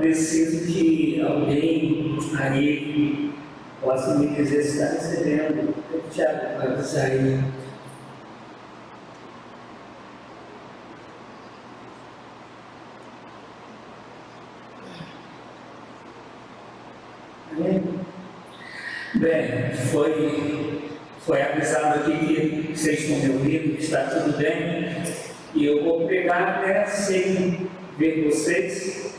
preciso que alguém aí possa me dizer se está recebendo. Tiago, vai sair. Bem, foi avisado aqui que vocês estão me ouvindo, que está tudo bem, e eu vou pegar até sem ver vocês.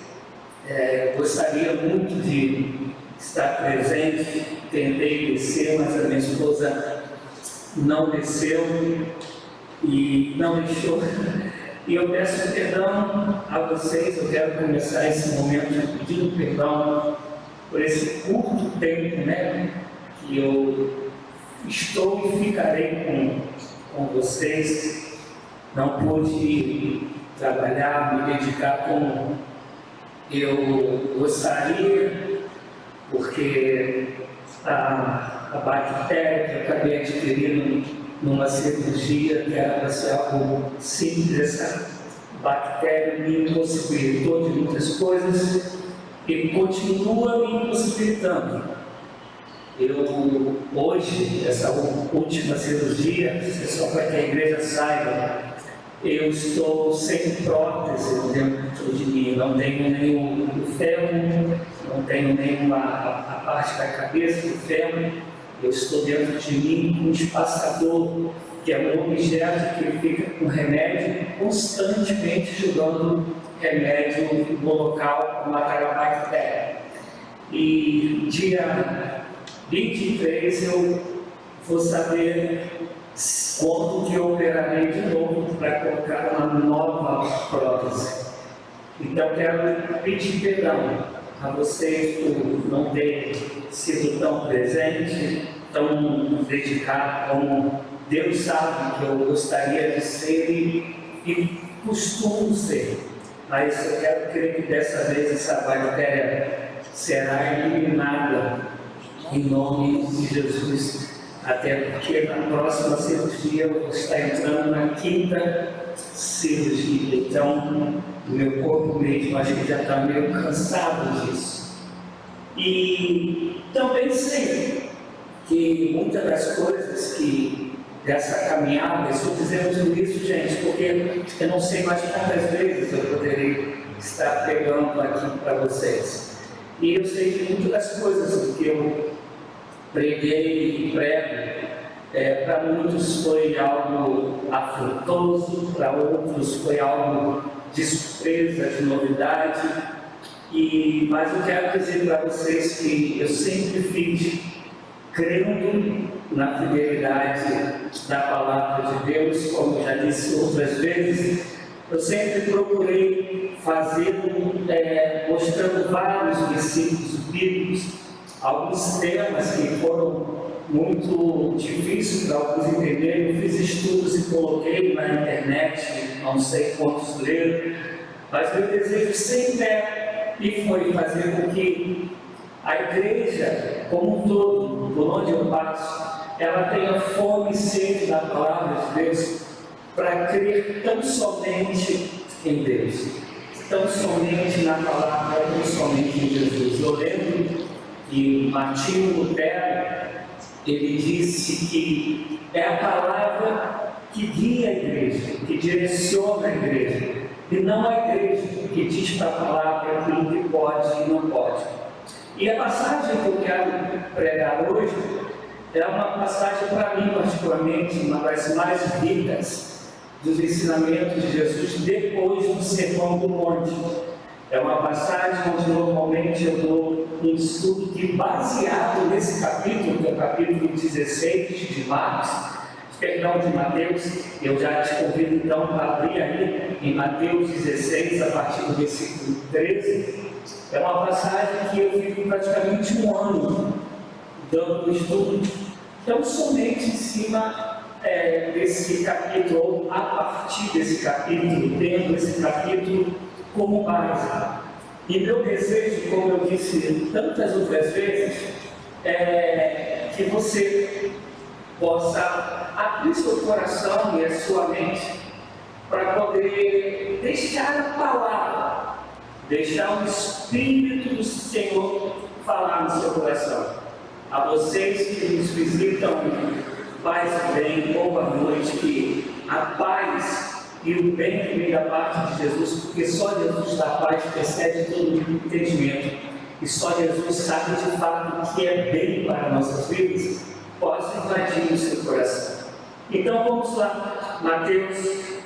Gostaria muito de estar presente, tentei descer, mas a minha esposa não desceu e não deixou. E eu peço perdão a vocês, eu quero começar esse momento pedindo perdão por esse curto tempo, que eu estou e ficarei com vocês. Não pude trabalhar, me dedicar como eu gostaria, porque a bactéria que eu acabei adquirindo numa cirurgia, que era para ser algo simples, essa bactéria me impossibilitou de muitas coisas e continua me impossibilitando. Hoje, essa última cirurgia, só para que a igreja saiba, eu estou sem prótese dentro de mim, não tenho nenhum fêmur, não tenho nenhuma a parte da cabeça do fêmur, eu estou dentro de mim com um espaçador, que é um objeto que fica com remédio, constantemente jogando remédio no local para matar a bactéria. E dia 23 eu vou saber quando que eu operarei de novo para colocar uma nova prótese. Então quero pedir perdão a vocês por não ter sido tão presente, tão dedicado como Deus sabe que eu gostaria de ser e costumo ser. Mas eu quero crer que dessa vez essa bactéria será eliminada em nome de Jesus. Até porque na próxima cirurgia eu vou estar entrando na 5ª cirurgia. Então, o meu corpo mesmo acho que já está meio cansado disso. E também sei que muitas das coisas que dessa caminhada, estou dizendo isso, gente, porque eu não sei mais quantas vezes eu poderia estar pegando aqui para vocês. E eu sei que muitas das coisas que eu preguei e prego, para muitos foi algo afrontoso, para outros foi algo de surpresa, de novidade. Mas eu quero dizer para vocês que eu sempre fiz crendo na fidelidade da palavra de Deus, como já disse outras vezes. Eu sempre procurei fazer, mostrando vários versículos bíblicos, alguns temas que foram muito difíceis para alguns entenderem. Eu fiz estudos e coloquei na internet, não sei quantos leram, mas meu desejo sempre e foi fazer com que a igreja, como um todo, por onde eu passo, ela tenha fome e sede da palavra de Deus, para crer tão somente em Deus, tão somente na palavra, tão somente em Jesus. Eu lembro que Martinho Lutero, ele disse que é a palavra que guia a igreja, que direciona a igreja, e não a igreja que diz para a palavra aquilo que pode e não pode. E a passagem que eu quero pregar hoje é uma passagem, para mim particularmente, uma das mais ricas dos ensinamentos de Jesus depois do Sermão do Monte. É uma passagem onde normalmente eu dou um estudo que, baseado nesse capítulo, que é o capítulo 16 de Mateus, eu já te convido então para abrir aí em Mateus 16, a partir do versículo 13. É uma passagem que eu fico praticamente um ano dando estudo, então somente em cima desse capítulo, ou a partir desse capítulo, tendo esse capítulo como base. E meu desejo, como eu disse tantas outras vezes, é que você possa abrir seu coração e a sua mente para poder deixar a palavra deixar o Espírito do Senhor falar no seu coração. A vocês que nos visitam, paz e bem, boa noite, que a paz e o bem que vem da parte de Jesus, porque só Jesus dá paz, que excede todo entendimento, e só Jesus sabe de fato o que é bem para nossas vidas, pode invadir o seu coração. Então vamos lá, Mateus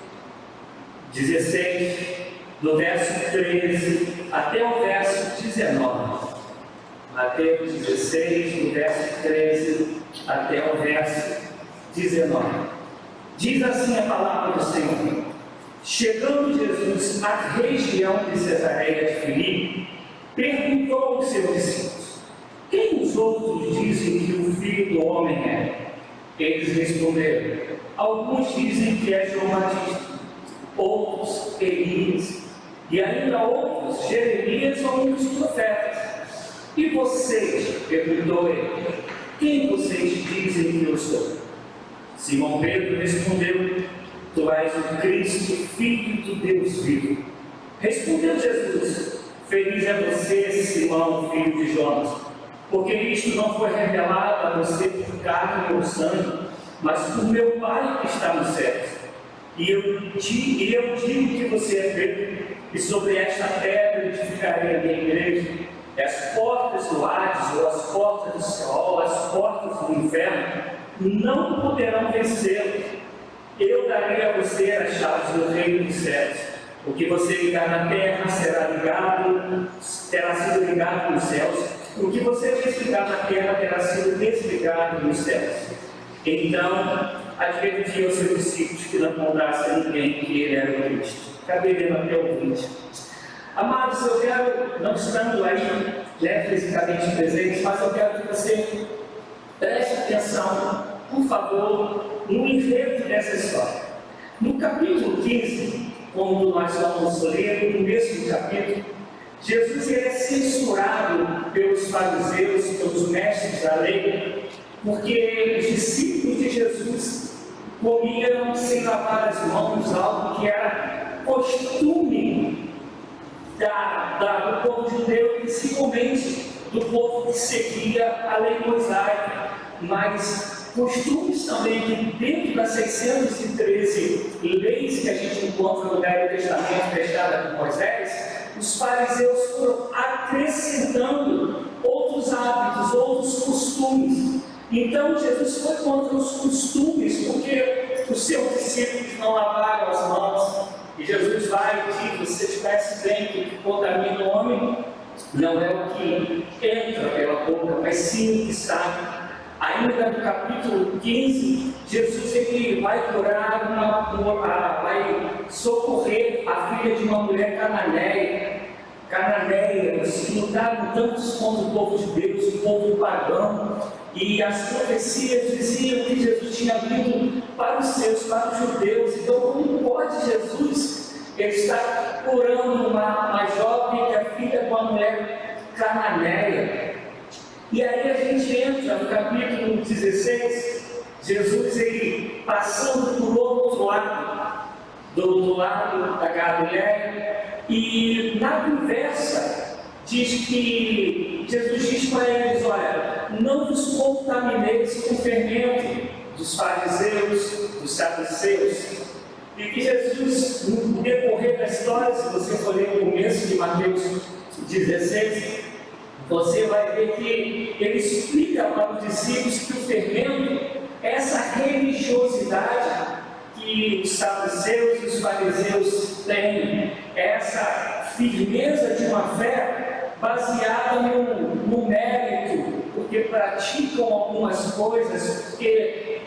16, do verso 13 até o verso 19. Mateus 16, do verso 13 até o verso 19. Diz assim a palavra do Senhor: chegando Jesus à região de Cesareia de Filipe, perguntou aos seus discípulos: quem os outros dizem que o Filho do Homem é? Eles responderam: alguns dizem que é João Batista, outros Elias, e ainda outros Jeremias ou um dos profetas. E vocês? Perguntou ele: quem vocês dizem que eu sou? Simão Pedro respondeu: tu és o Cristo, Filho do Deus vivo. Respondeu Jesus: feliz é você, Simão, filho de Jonas, porque isto não foi revelado a você por carne ou sangue, mas por meu Pai que está no céu. E eu digo que você é Pedro, e sobre esta pedra edificarei a minha igreja, e as portas do Hades, ou as portas do Seol, as portas do inferno, não poderão vencê-lo. Eu darei a você as chaves do reino dos céus. O que você ligar na terra terá sido ligado nos céus. O que você desligar na terra terá sido desligado nos céus. Então, advertiu aos seus discípulos que não contassem a ninguém que ele era o Cristo. Acabei lendo até o 20. Amados, eu quero, não estando aí, fisicamente presentes, mas eu quero que você preste atenção, por favor, no enredo dessa história. No capítulo 15, como nós vamos ler, no mesmo capítulo, Jesus é censurado pelos fariseus, pelos mestres da lei, porque os discípulos de Jesus comiam sem lavar as mãos, algo que era costume do povo judeu, principalmente do povo que seguia a lei mosaica, mas costumes também que dentro das 613 leis que a gente encontra no Velho Testamento deixada por Moisés, os fariseus foram acrescentando outros hábitos, outros costumes. Então Jesus foi contra os costumes, porque os seus discípulos não lavaram as mãos. E Jesus vai e diz: vocês conhecem bem que o que contamina o homem não é o que entra pela boca, mas sim o que sai. Ainda no capítulo 15, Jesus ele vai curar vai socorrer a filha de uma mulher cananeia, que lutaram tantos contra o povo de Deus, o povo pagão, e as profecias diziam que Jesus tinha vindo para os seus, para os judeus. Então, como pode Jesus estar curando uma jovem que é filha de uma mulher cananeia? E aí a gente entra no capítulo 16, Jesus ele passando por outro lado, do lado da Galileia, e na conversa diz que Jesus diz para eles: olha, não vos contamineis com o fermento dos fariseus, dos saduceus. E que Jesus, no decorrer da história, se você for ler o começo de Mateus 16, você vai ver que ele explica para os discípulos que o fermento é essa religiosidade que os saduceus e os fariseus têm, essa firmeza de uma fé baseada no mérito, porque praticam algumas coisas, porque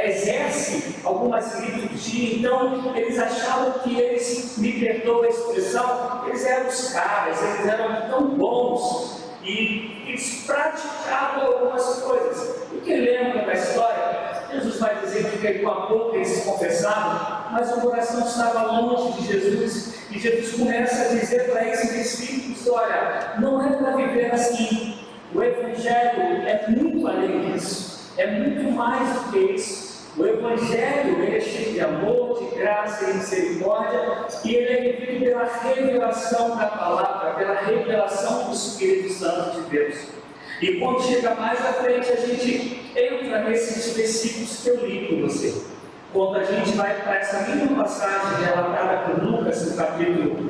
exercem algumas liturgias. Então eles achavam que eles, me perdoa a expressão, eles eram os caras, eles eram tão bons e eles praticavam algumas coisas. O que lembra da história? Jesus vai dizer que com a boca eles se confessavam, mas o coração estava longe de Jesus, e Jesus começa a dizer para esses discípulos: olha, não é para viver assim. O Evangelho é muito além disso, é muito mais do que isso. O Evangelho ele é cheio de amor, de graça e misericórdia, e ele é vivido pela revelação da palavra, pela revelação do Espírito Santo de Deus. E quando chega mais à frente, a gente entra nesses versículos que eu li com você. Quando a gente vai para essa mesma passagem relatada por Lucas, no capítulo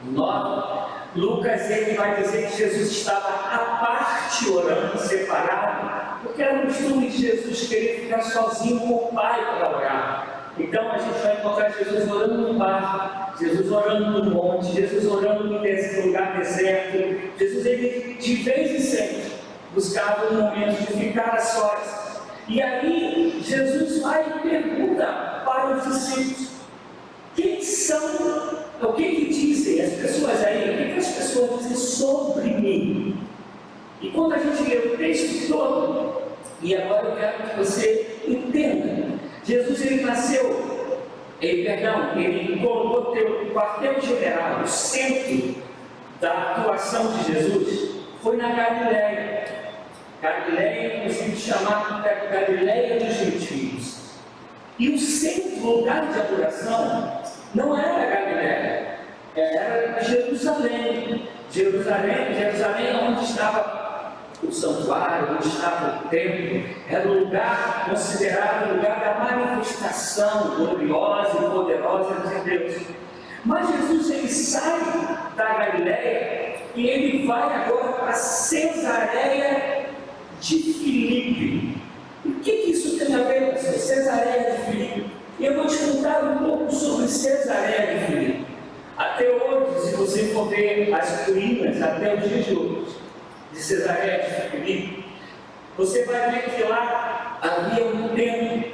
9, Lucas ele vai dizer que Jesus estava à parte orando, separado, porque era o costume de Jesus querer ficar sozinho com o Pai para orar. Então a gente vai encontrar Jesus orando no barco, Jesus orando no monte, Jesus orando no lugar deserto. Jesus ele de vez em sempre buscava um momento de ficar a sós. E aí Jesus vai e pergunta para os discípulos: quem são, o que dizem as pessoas aí, o que as pessoas dizem sobre mim? E quando a gente lê o texto todo, e agora eu quero que você entenda, Jesus ele nasceu, ele colocou o quartel-general, o centro da atuação de Jesus, foi na Galileia. Galileia, inclusive chamada Galileia dos Gentios. E o centro, lugar de adoração, não era Galileia, era Jerusalém. Jerusalém onde estava o santuário, onde estava o templo, era o lugar considerado o lugar da manifestação gloriosa e poderosa de Deus. Mas Jesus ele sai da Galileia e ele vai agora para Cesareia de Filipe. E o que isso tem a ver com Cesareia de Filipe? E eu vou te contar um pouco sobre Cesareia de Filipe. Até hoje, se você for ver as ruínas, até o dia de hoje, de Cesareia de Filipe, você vai ver que lá havia um templo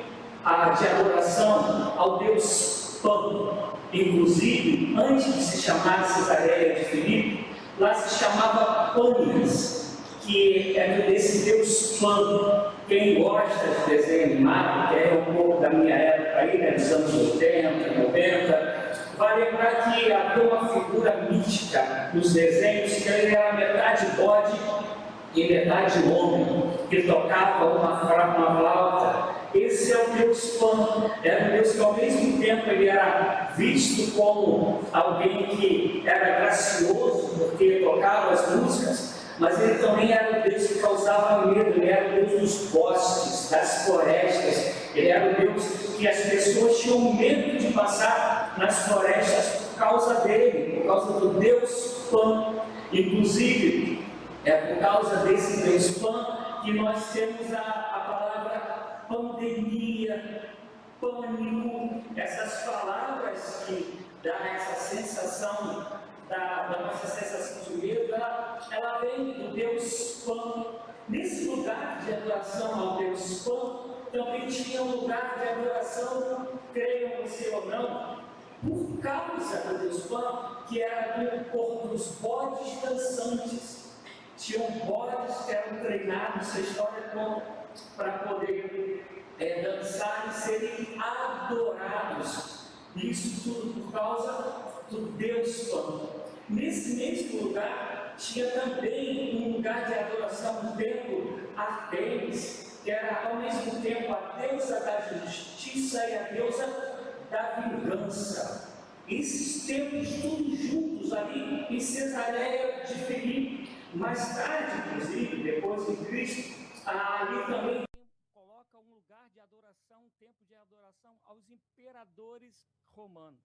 de adoração ao Deus Pan. Inclusive, antes de se chamar Cesareia de Filipe, lá se chamava Pânias, que é desse Deus Pan. Quem gosta de desenho animado, que é um pouco da minha época aí, né, dos anos 80, 90, vai lembrar que havia uma figura mística nos desenhos, que ele era metade bode e metade homem, que tocava uma flauta. Esse é o Deus Pan, era um Deus que ao mesmo tempo ele era visto como alguém que era gracioso, porque tocava as músicas, mas ele também era o Deus que causava medo, ele era o Deus dos bosques, das florestas, ele era o Deus que as pessoas tinham medo de passar nas florestas por causa dele, por causa do Deus Pan. Inclusive, é por causa desse Deus Pan que nós temos a palavra pandemia, pânico, essas palavras que dão essa sensação da nossa sensação de medo, ela vem do Deus Pan. Nesse lugar de adoração ao Deus Pan, também tinha um lugar de adoração, creiam você ou não, por causa do Deus Pan, que era do corpo dos bodes dançantes. Tinham bodes que eram treinados, essa história conta, para poder dançar e serem adorados. Isso tudo por causa do Deus Pan. Nesse mesmo lugar, tinha também um lugar de adoração, um templo Artemis, que era ao mesmo tempo a deusa da justiça e a deusa da vingança. Esses templos todos juntos ali em Cesareia de Filipe. Mais tarde, inclusive, depois de Cristo, ali também coloca um lugar de adoração, um templo de adoração aos imperadores romanos.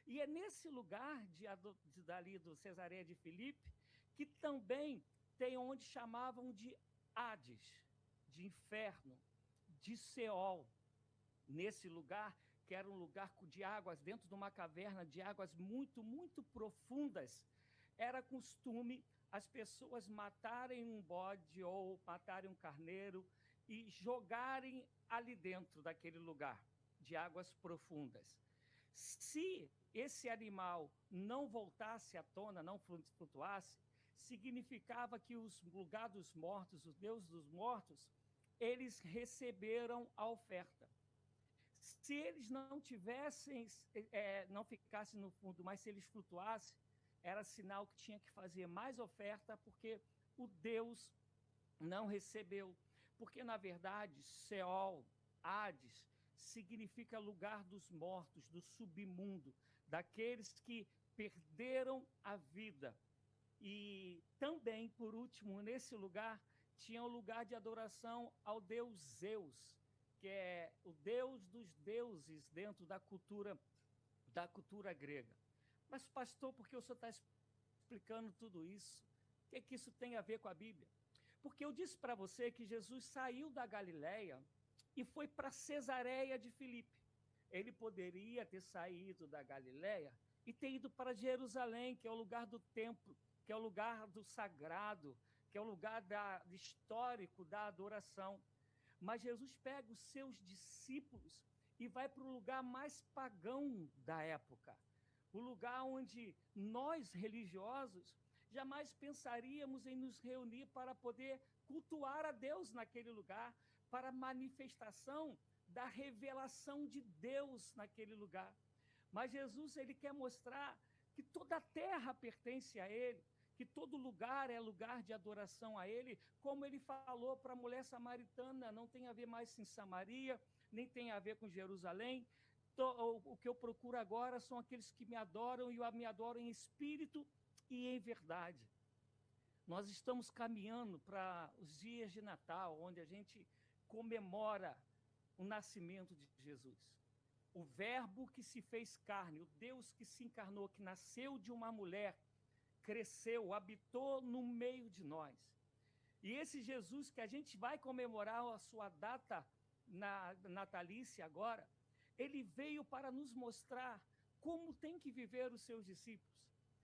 E é nesse lugar dali do Cesareia de Filipe que também tem onde chamavam de Hades, de inferno, de Seol. Nesse lugar, que era um lugar de águas, dentro de uma caverna de águas muito, muito profundas, era costume as pessoas matarem um bode ou matarem um carneiro e jogarem ali dentro daquele lugar de águas profundas. Se esse animal não voltasse à tona, não flutuasse, significava que os lugar dos mortos, os deuses dos mortos, eles receberam a oferta. Se eles não tivessem, não ficassem no fundo, mas se eles flutuassem, era sinal que tinha que fazer mais oferta, porque o Deus não recebeu. Porque, na verdade, Seol, Hades significa lugar dos mortos, do submundo, daqueles que perderam a vida. E também, por último, nesse lugar, tinha um lugar de adoração ao deus Zeus, que é o deus dos deuses dentro da cultura grega. Mas, pastor, por que o senhor está explicando tudo isso? O que é que isso tem a ver com a Bíblia? Porque eu disse para você que Jesus saiu da Galileia e foi para Cesareia de Filipe. Ele poderia ter saído da Galileia e ter ido para Jerusalém, que é o lugar do templo, que é o lugar do sagrado, que é o lugar histórico da adoração. Mas Jesus pega os seus discípulos e vai para o lugar mais pagão da época, o lugar onde nós, religiosos, jamais pensaríamos em nos reunir para poder cultuar a Deus naquele lugar, para a manifestação da revelação de Deus naquele lugar. Mas Jesus, ele quer mostrar que toda a terra pertence a ele, que todo lugar é lugar de adoração a ele, como ele falou para a mulher samaritana, não tem a ver mais em Samaria, nem tem a ver com Jerusalém. O que eu procuro agora são aqueles que me adoram e me adoram em espírito e em verdade. Nós estamos caminhando para os dias de Natal, onde a gente comemora o nascimento de Jesus. O verbo que se fez carne, o Deus que se encarnou, que nasceu de uma mulher, cresceu, habitou no meio de nós. E esse Jesus que a gente vai comemorar a sua data natalícia agora, ele veio para nos mostrar como tem que viver os seus discípulos.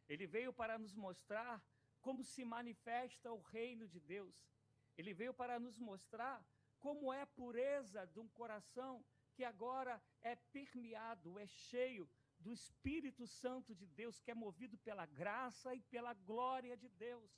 Ele veio para nos mostrar como se manifesta o reino de Deus. Ele veio para nos mostrar como é a pureza de um coração que agora é permeado, é cheio do Espírito Santo de Deus, que é movido pela graça e pela glória de Deus.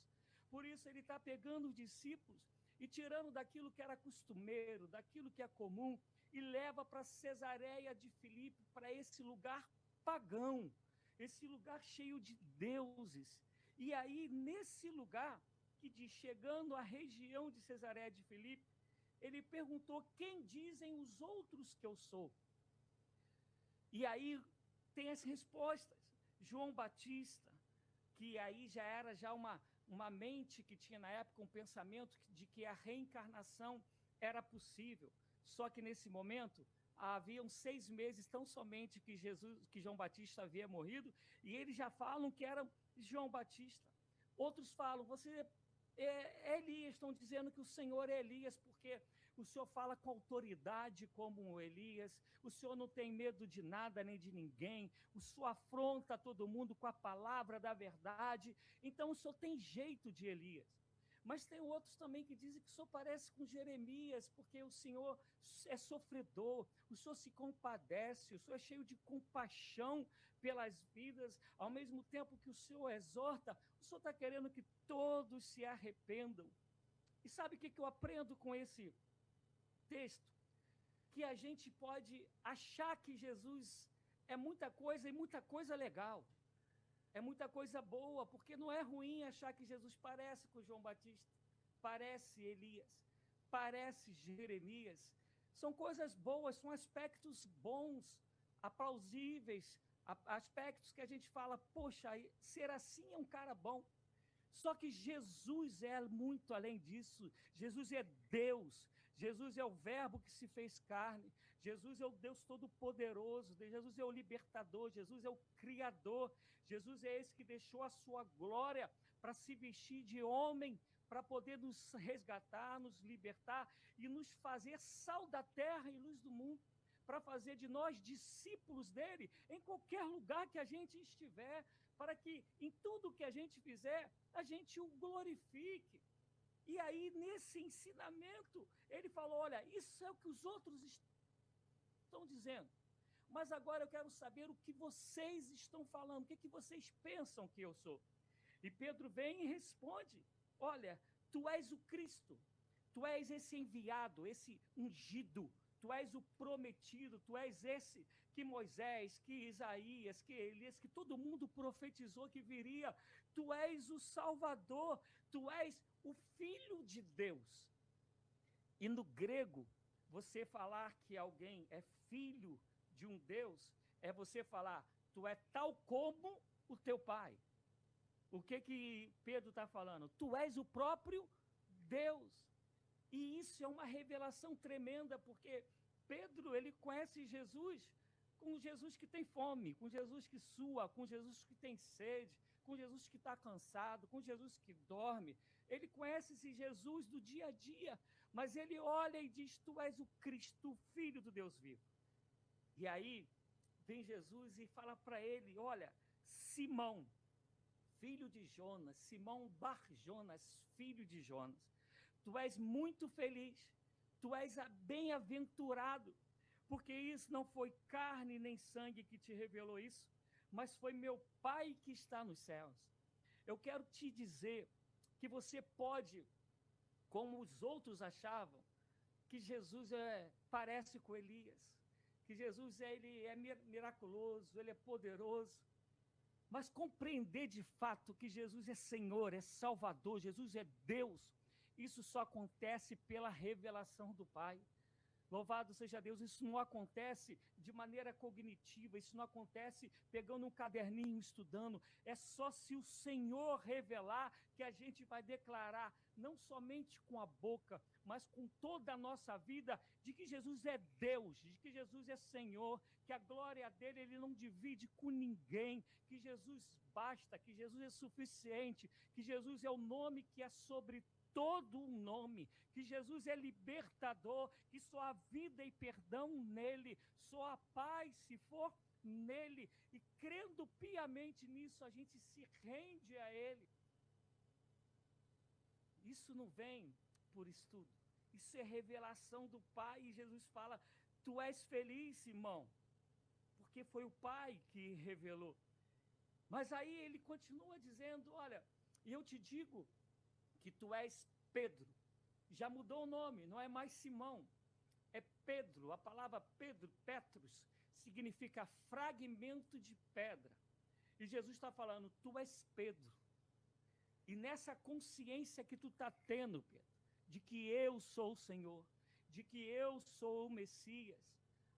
Por isso ele está pegando os discípulos e tirando daquilo que era costumeiro, daquilo que é comum, e leva para Cesareia de Filipe, para esse lugar pagão, esse lugar cheio de deuses. E aí, nesse lugar, que diz, chegando à região de Cesareia de Filipe, ele perguntou, quem dizem os outros que eu sou? E aí tem as respostas. João Batista, que aí já era uma mente que tinha na época um pensamento de que a reencarnação era possível. Só que nesse momento haviam 6 meses tão somente que João Batista havia morrido, e eles já falam que era João Batista. Outros falam, você é Elias, estão dizendo que o Senhor é Elias, porque o Senhor fala com autoridade como Elias, o Senhor não tem medo de nada nem de ninguém, o Senhor afronta todo mundo com a palavra da verdade, então o Senhor tem jeito de Elias. Mas tem outros também que dizem que o Senhor parece com Jeremias, porque o Senhor é sofredor, o Senhor se compadece, o Senhor é cheio de compaixão pelas vidas, ao mesmo tempo que o Senhor exorta, o Senhor está querendo que todos se arrependam. E sabe o que eu aprendo com esse texto? Que a gente pode achar que Jesus é muita coisa e muita coisa legal. É muita coisa boa, porque não é ruim achar que Jesus parece com João Batista, parece Elias, parece Jeremias. São coisas boas, são aspectos bons, aplausíveis, aspectos que a gente fala, poxa, ser assim é um cara bom. Só que Jesus é muito além disso. Jesus é Deus. Jesus é o verbo que se fez carne. Jesus é o Deus todo-poderoso. Jesus é o libertador. Jesus é o criador. Jesus é esse que deixou a sua glória para se vestir de homem, para poder nos resgatar, nos libertar e nos fazer sal da terra e luz do mundo, para fazer de nós discípulos dele em qualquer lugar que a gente estiver, para que em tudo que a gente fizer, a gente o glorifique. E aí, nesse ensinamento, ele falou, olha, isso é o que os outros estão dizendo, mas agora eu quero saber o que vocês estão falando, o que vocês pensam que eu sou. E Pedro vem e responde, olha, tu és o Cristo, tu és esse enviado, esse ungido, tu és o prometido, tu és esse que Moisés, que Isaías, que Elias, que todo mundo profetizou que viria. Tu és o Salvador, tu és o Filho de Deus. E no grego, Você falar que alguém é filho de um Deus, é você falar, tu é tal como o teu pai. O que Pedro está falando? Tu és o próprio Deus. E isso é uma revelação tremenda, porque Pedro, ele conhece Jesus com Jesus que tem fome, com Jesus que sua, com Jesus que tem sede, com Jesus que está cansado, com Jesus que dorme. Ele conhece esse Jesus do dia a dia, mas ele olha e diz, tu és o Cristo, o Filho do Deus vivo. E aí vem Jesus e fala para ele, olha, Simão, filho de Jonas, Simão Bar-Jonas, filho de Jonas, tu és muito feliz, tu és bem-aventurado, porque isso não foi carne nem sangue que te revelou isso, mas foi meu Pai que está nos céus. Eu quero te dizer que você pode, como os outros achavam, que Jesus parece com Elias, que Jesus ele é miraculoso, ele é poderoso, mas compreender de fato que Jesus é Senhor, é Salvador, Jesus é Deus, isso só acontece pela revelação do Pai. Louvado seja Deus, isso não acontece de maneira cognitiva, isso não acontece pegando um caderninho, estudando, é só se o Senhor revelar que a gente vai declarar, não somente com a boca, mas com toda a nossa vida, de que Jesus é Deus, de que Jesus é Senhor, que a glória dele ele não divide com ninguém, que Jesus basta, que Jesus é suficiente, que Jesus é o nome que é sobre todo o nome, que Jesus é libertador, que só há vida e perdão nele, só há paz se for nele, e crendo piamente nisso, a gente se rende a ele. Isso não vem por estudo, isso é revelação do Pai, e Jesus fala, tu és feliz, Simão, porque foi o Pai que revelou. Mas aí ele continua dizendo, olha, e eu te digo que tu és Pedro, já mudou o nome, não é mais Simão, é Pedro, a palavra Pedro, Petrus, significa fragmento de pedra, e Jesus está falando, tu és Pedro, e nessa consciência que tu está tendo, Pedro, de que eu sou o Senhor, de que eu sou o Messias,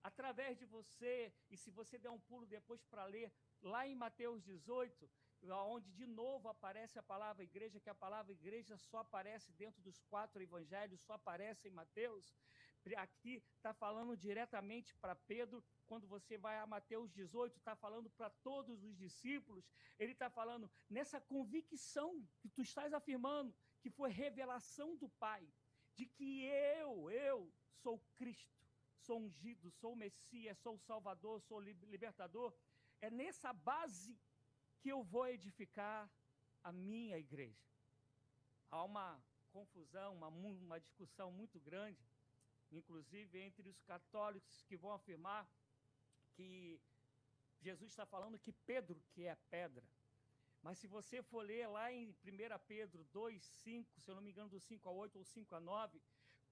através de você, e se você der um pulo depois para ler, lá em Mateus 18, onde de novo aparece a palavra igreja, que a palavra igreja só aparece dentro dos 4 evangelhos, só aparece em Mateus, aqui está falando diretamente para Pedro, quando você vai a Mateus 18, está falando para todos os discípulos, ele está falando nessa convicção que tu estás afirmando, que foi revelação do Pai, de que eu sou Cristo, sou ungido, sou o Messias, sou o Salvador, sou o libertador, é nessa base que eu vou edificar a minha igreja. Há uma confusão, uma discussão muito grande, inclusive entre os católicos que vão afirmar que Jesus está falando que Pedro que é a pedra. Mas se você for ler lá em 1 Pedro 2:5, se eu não me engano, do 5-8 ou 5-9,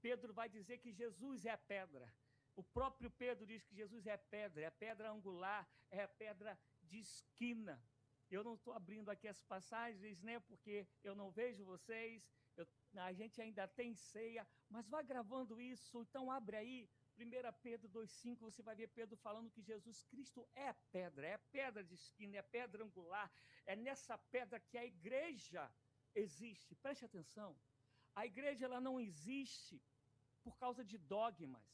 Pedro vai dizer que Jesus é a pedra. O próprio Pedro diz que Jesus é a pedra angular, é a pedra de esquina. Eu não estou abrindo aqui as passagens, né, porque eu não vejo vocês, a gente ainda tem ceia, mas vai gravando isso, então abre aí, 1 Pedro 2,5, você vai ver Pedro falando que Jesus Cristo é a pedra de esquina, é a pedra angular, é nessa pedra que a igreja existe. Preste atenção, a igreja ela não existe por causa de dogmas,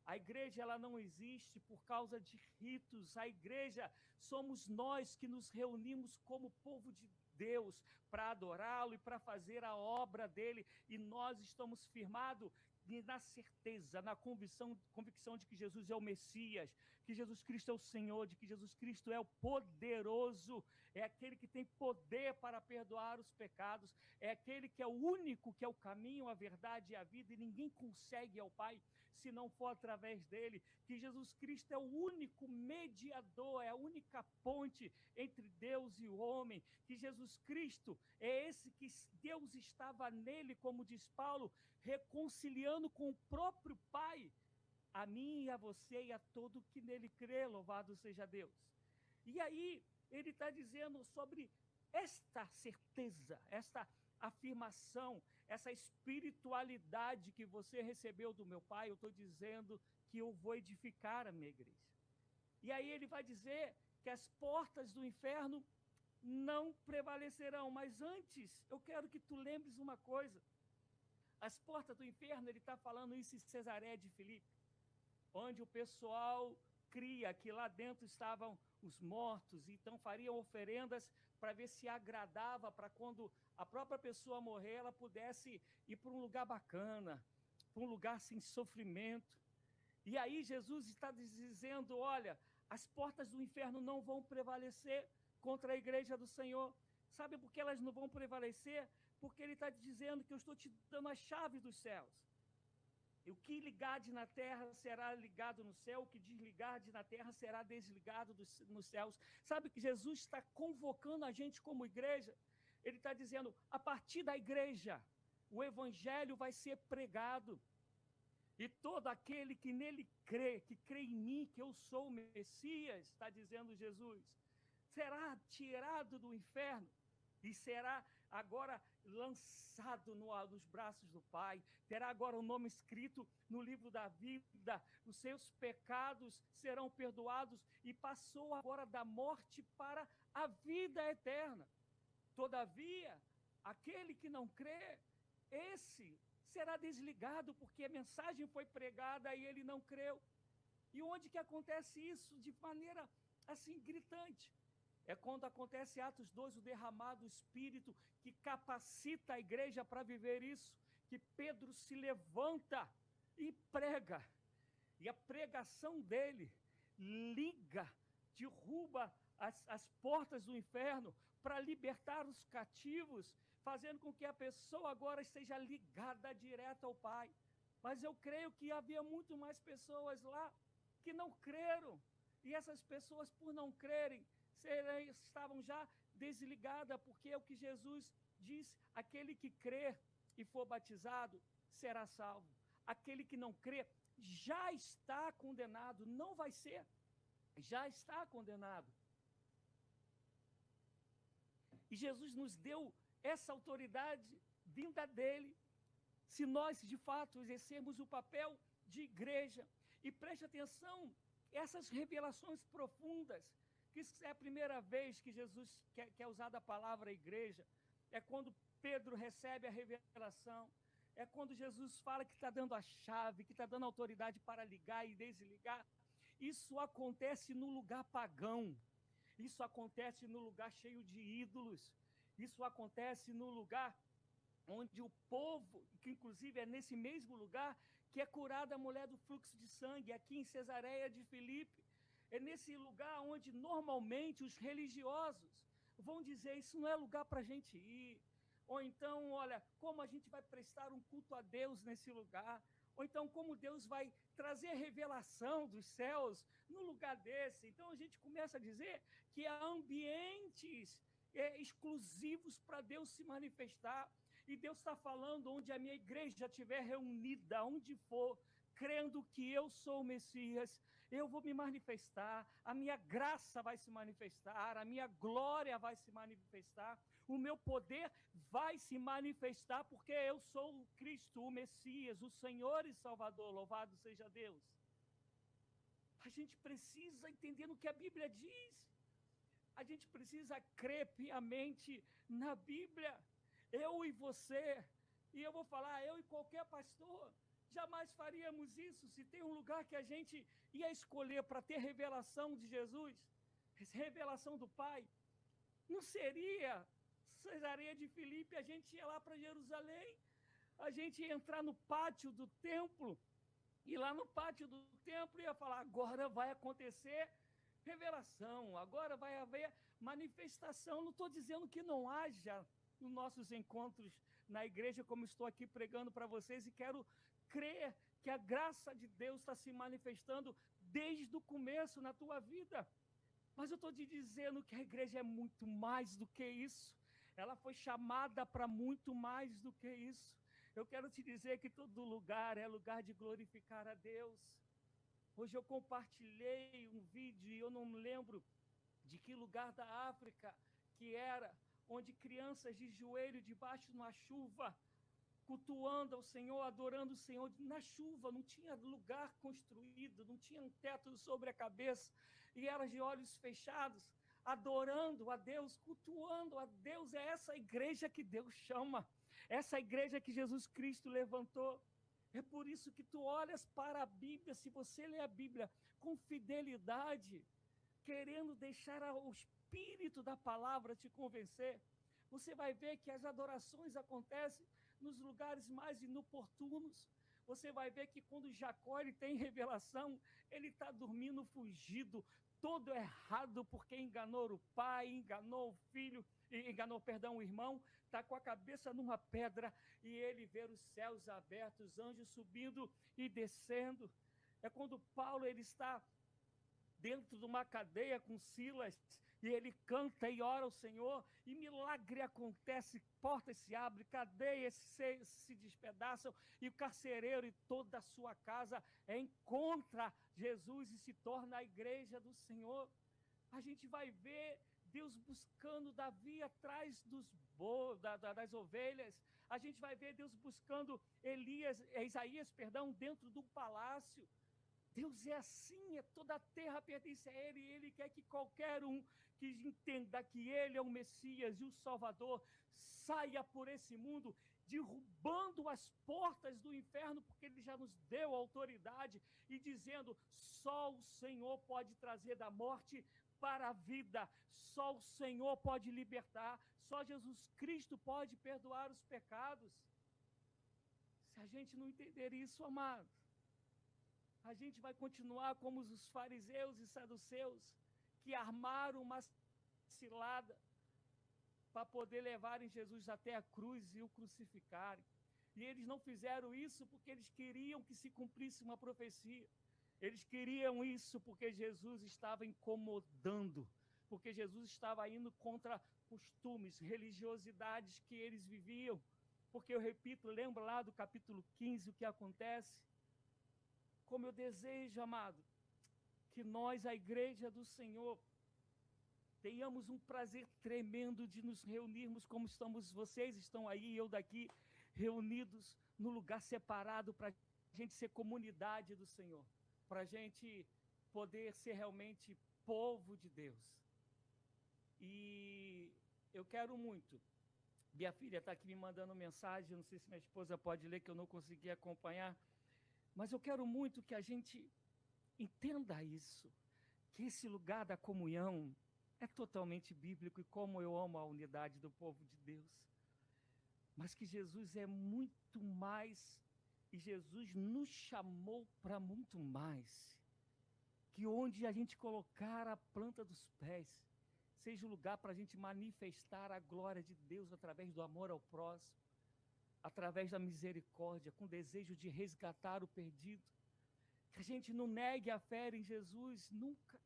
a igreja ela não existe por causa de ritos, a igreja somos nós que nos reunimos como povo de Deus para adorá-lo e para fazer a obra dele, e nós estamos firmados na certeza, na convicção de que Jesus é o Messias, que Jesus Cristo é o Senhor, de que Jesus Cristo é o poderoso, é aquele que tem poder para perdoar os pecados, é aquele que é o único, que é o caminho, a verdade e a vida, e ninguém consegue ao Pai se não for através dele, que Jesus Cristo é o único mediador, é a única ponte entre Deus e o homem, que Jesus Cristo é esse que Deus estava nele, como diz Paulo, reconciliando com o próprio Pai, a mim e a você e a todo que nele crê, louvado seja Deus. E aí ele está dizendo sobre esta certeza, afirmação, essa espiritualidade que você recebeu do meu Pai, eu estou dizendo que eu vou edificar a minha igreja. E aí ele vai dizer que as portas do inferno não prevalecerão. Mas antes, eu quero que tu lembres uma coisa. As portas do inferno, ele está falando isso em Cesareia de Filipe, onde o pessoal cria que lá dentro estavam os mortos, então fariam oferendas para ver se agradava, para quando a própria pessoa morrer, ela pudesse ir para um lugar bacana, para um lugar sem sofrimento. E aí Jesus está dizendo, olha, as portas do inferno não vão prevalecer contra a igreja do Senhor. Sabe por que elas não vão prevalecer? Porque ele está dizendo que eu estou te dando a chave dos céus. E o que ligares na terra será ligado no céu, o que desligares na terra será desligado nos céus. Sabe que Jesus está convocando a gente como igreja? Ele está dizendo, a partir da igreja, o evangelho vai ser pregado. E todo aquele que nele crê, que crê em mim, que eu sou o Messias, está dizendo Jesus, será tirado do inferno e será agora lançado nos braços do Pai, terá agora o nome escrito no livro da vida, os seus pecados serão perdoados e passou agora da morte para a vida eterna. Todavia, aquele que não crê, esse será desligado, porque a mensagem foi pregada e ele não creu. E onde que acontece isso de maneira assim gritante? É quando acontece Atos 2, o derramado Espírito que capacita a igreja para viver isso, que Pedro se levanta e prega. E a pregação dele liga, derruba as portas do inferno para libertar os cativos, fazendo com que a pessoa agora esteja ligada direto ao Pai. Mas eu creio que havia muito mais pessoas lá que não creram. E essas pessoas, por não crerem, estavam já desligadas, porque é o que Jesus diz, aquele que crer e for batizado será salvo. Aquele que não crê já está condenado, não vai ser, já está condenado. E Jesus nos deu essa autoridade vinda dele, se nós de fato exercermos o papel de igreja. E preste atenção, essas revelações profundas, que é a primeira vez que Jesus quer usar a palavra igreja, é quando Pedro recebe a revelação, é quando Jesus fala que está dando a chave, que está dando autoridade para ligar e desligar. Isso acontece no lugar pagão, isso acontece no lugar cheio de ídolos, isso acontece no lugar onde o povo, que inclusive é nesse mesmo lugar, que é curada a mulher do fluxo de sangue, aqui em Cesareia de Filipe. É nesse lugar onde normalmente os religiosos vão dizer, isso não é lugar para a gente ir. Ou então, olha, como a gente vai prestar um culto a Deus nesse lugar? Ou então, como Deus vai trazer revelação dos céus no lugar desse? Então, a gente começa a dizer que há ambientes exclusivos para Deus se manifestar. E Deus está falando, onde a minha igreja estiver reunida, onde for, crendo que eu sou o Messias, eu vou me manifestar, a minha graça vai se manifestar, a minha glória vai se manifestar, o meu poder vai se manifestar, porque eu sou o Cristo, o Messias, o Senhor e Salvador, louvado seja Deus. A gente precisa entender no que a Bíblia diz, a gente precisa crer piamente na Bíblia. Eu e você, e eu vou falar, eu e qualquer pastor, jamais faríamos isso. Se tem um lugar que a gente ia escolher para ter revelação de Jesus, revelação do Pai, não seria Cesareia de Filipe, a gente ia lá para Jerusalém, a gente ia entrar no pátio do templo, e lá no pátio do templo ia falar, agora vai acontecer revelação, agora vai haver manifestação. Não estou dizendo que não haja nos nossos encontros na igreja, como estou aqui pregando para vocês, e quero crer que a graça de Deus está se manifestando desde o começo na tua vida. Mas eu estou te dizendo que a igreja é muito mais do que isso. Ela foi chamada para muito mais do que isso. Eu quero te dizer que todo lugar é lugar de glorificar a Deus. Hoje eu compartilhei um vídeo, e eu não me lembro de que lugar da África que era, onde crianças de joelho debaixo de uma chuva, cultuando ao Senhor, adorando o Senhor na chuva, não tinha lugar construído, não tinha um teto sobre a cabeça, e elas de olhos fechados, adorando a Deus, cultuando a Deus. É essa igreja que Deus chama, essa igreja que Jesus Cristo levantou. É por isso que tu olhas para a Bíblia, se você lê a Bíblia com fidelidade, querendo deixar o Espírito da palavra te convencer, você vai ver que as adorações acontecem nos lugares mais inoportunos. Você vai ver que quando Jacó ele tem revelação, ele está dormindo fugido, todo errado, porque enganou o pai, enganou o filho, enganou, perdão, o irmão, está com a cabeça numa pedra, e ele vê os céus abertos, anjos subindo e descendo. É quando Paulo ele está dentro de uma cadeia com Silas, e ele canta e ora ao Senhor, e milagre acontece, portas se abrem, cadeias se despedaçam, e o carcereiro e toda a sua casa encontra Jesus e se torna a igreja do Senhor. A gente vai ver Deus buscando Davi atrás das ovelhas. A gente vai ver Deus buscando Isaías, dentro do palácio. Deus é assim, toda a terra pertence a Ele, e Ele quer que qualquer um que entenda que Ele é o Messias e o Salvador, saia por esse mundo, derrubando as portas do inferno, porque Ele já nos deu autoridade, e dizendo, só o Senhor pode trazer da morte para a vida, só o Senhor pode libertar, só Jesus Cristo pode perdoar os pecados. Se a gente não entender isso, amados, a gente vai continuar como os fariseus e saduceus, que armaram uma cilada para poder levarem Jesus até a cruz e o crucificarem. E eles não fizeram isso porque eles queriam que se cumprisse uma profecia. Eles queriam isso porque Jesus estava incomodando, porque Jesus estava indo contra costumes, religiosidades que eles viviam. Porque eu repito, lembra lá do capítulo 15 o que acontece? Como eu desejo, amado, que nós, a igreja do Senhor, tenhamos um prazer tremendo de nos reunirmos como vocês estão aí, eu daqui, reunidos no lugar separado para a gente ser comunidade do Senhor, para a gente poder ser realmente povo de Deus. E eu quero muito. Minha filha está aqui me mandando mensagem, não sei se minha esposa pode ler, que eu não consegui acompanhar. Mas eu quero muito que a gente entenda isso, que esse lugar da comunhão é totalmente bíblico, e como eu amo a unidade do povo de Deus. Mas que Jesus é muito mais, e Jesus nos chamou para muito mais. Que onde a gente colocar a planta dos pés, seja o lugar para a gente manifestar a glória de Deus através do amor ao próximo, através da misericórdia, com desejo de resgatar o perdido. Que a gente não negue a fé em Jesus nunca.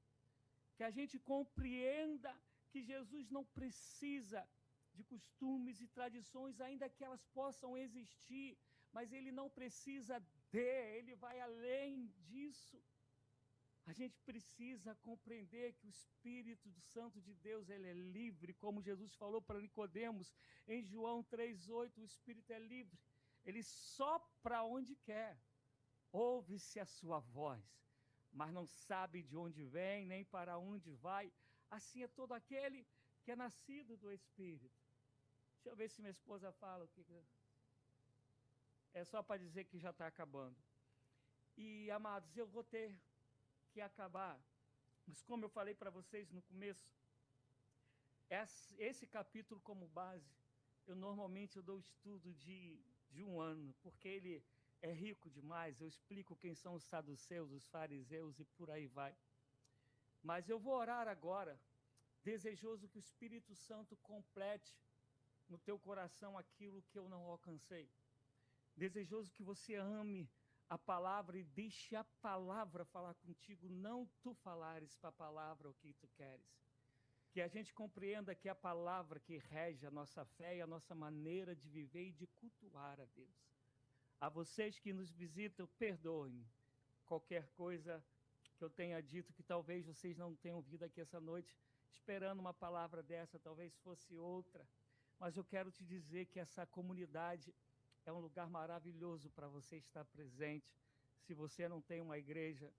Que a gente compreenda que Jesus não precisa de costumes e tradições, ainda que elas possam existir, mas Ele não precisa Ele vai além disso. A gente precisa compreender que o Espírito Santo de Deus, ele é livre, como Jesus falou para Nicodemos, em João 3,8, o Espírito é livre, ele sopra onde quer, ouve-se a sua voz, mas não sabe de onde vem, nem para onde vai. Assim é todo aquele que é nascido do Espírito. Deixa eu ver se minha esposa fala o que... É só para dizer que já está acabando. E, amados, eu vou ter que acabar, mas como eu falei para vocês no começo, esse capítulo como base, eu normalmente dou estudo de um ano, porque ele é rico demais, eu explico quem são os saduceus, os fariseus e por aí vai. Mas eu vou orar agora, desejoso que o Espírito Santo complete no teu coração aquilo que eu não alcancei. Desejoso que você ame a palavra e deixe a palavra falar contigo, não tu falares para a palavra o que tu queres. Que a gente compreenda que a palavra que rege a nossa fé e a nossa maneira de viver e de cultuar a Deus. A vocês que nos visitam, perdoem qualquer coisa que eu tenha dito, que talvez vocês não tenham ouvido aqui essa noite, esperando uma palavra dessa, talvez fosse outra, mas eu quero te dizer que essa comunidade é um lugar maravilhoso para você estar presente. Se você não tem uma igreja,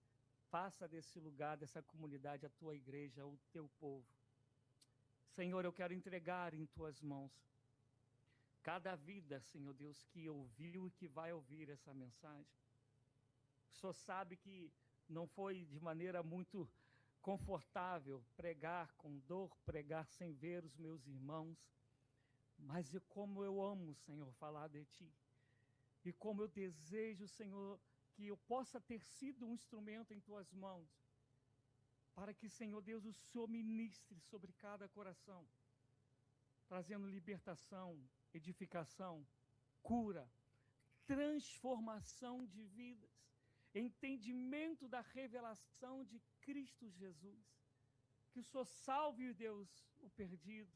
faça desse lugar, dessa comunidade, a tua igreja, o teu povo. Senhor, eu quero entregar em tuas mãos cada vida, Senhor Deus, que ouviu e que vai ouvir essa mensagem. O Senhor sabe que não foi de maneira muito confortável pregar com dor, pregar sem ver os meus irmãos, mas como eu amo, Senhor, falar de Ti. E como eu desejo, Senhor, que eu possa ter sido um instrumento em Tuas mãos, para que, Senhor Deus, o Senhor ministre sobre cada coração, trazendo libertação, edificação, cura, transformação de vidas, entendimento da revelação de Cristo Jesus. Que o Senhor salve, Deus, o perdido,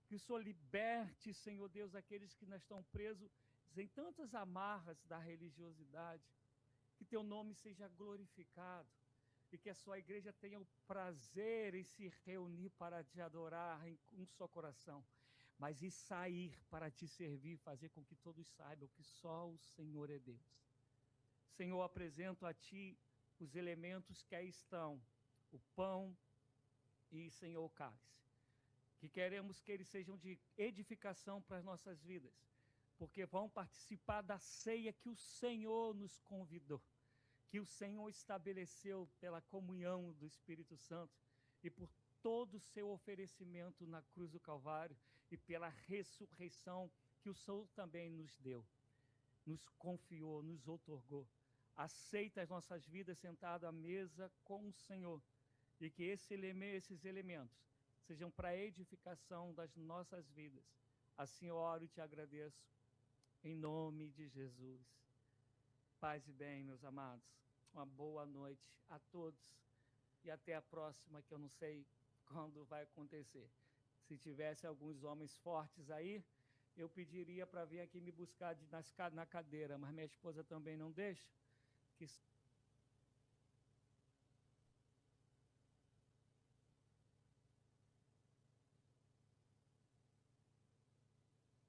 que o Senhor liberte, Senhor Deus, aqueles que não estão presos em tantas amarras da religiosidade, que teu nome seja glorificado e que a sua igreja tenha o prazer em se reunir para te adorar em um só coração, mas e sair para te servir, fazer com que todos saibam que só o Senhor é Deus. Senhor, apresento a Ti os elementos que aí estão, o pão e, Senhor, o cálice, que queremos que eles sejam de edificação para as nossas vidas, porque vão participar da ceia que o Senhor nos convidou, que o Senhor estabeleceu pela comunhão do Espírito Santo e por todo o seu oferecimento na cruz do Calvário e pela ressurreição que o Senhor também nos deu, nos confiou, nos outorgou. Aceita as nossas vidas sentado à mesa com o Senhor e que esses elementos sejam para a edificação das nossas vidas. Assim eu oro e te agradeço, em nome de Jesus. Paz e bem, meus amados. Uma boa noite a todos e até a próxima, que eu não sei quando vai acontecer. Se tivesse alguns homens fortes aí, eu pediria para vir aqui me buscar na cadeira, mas minha esposa também não deixa, que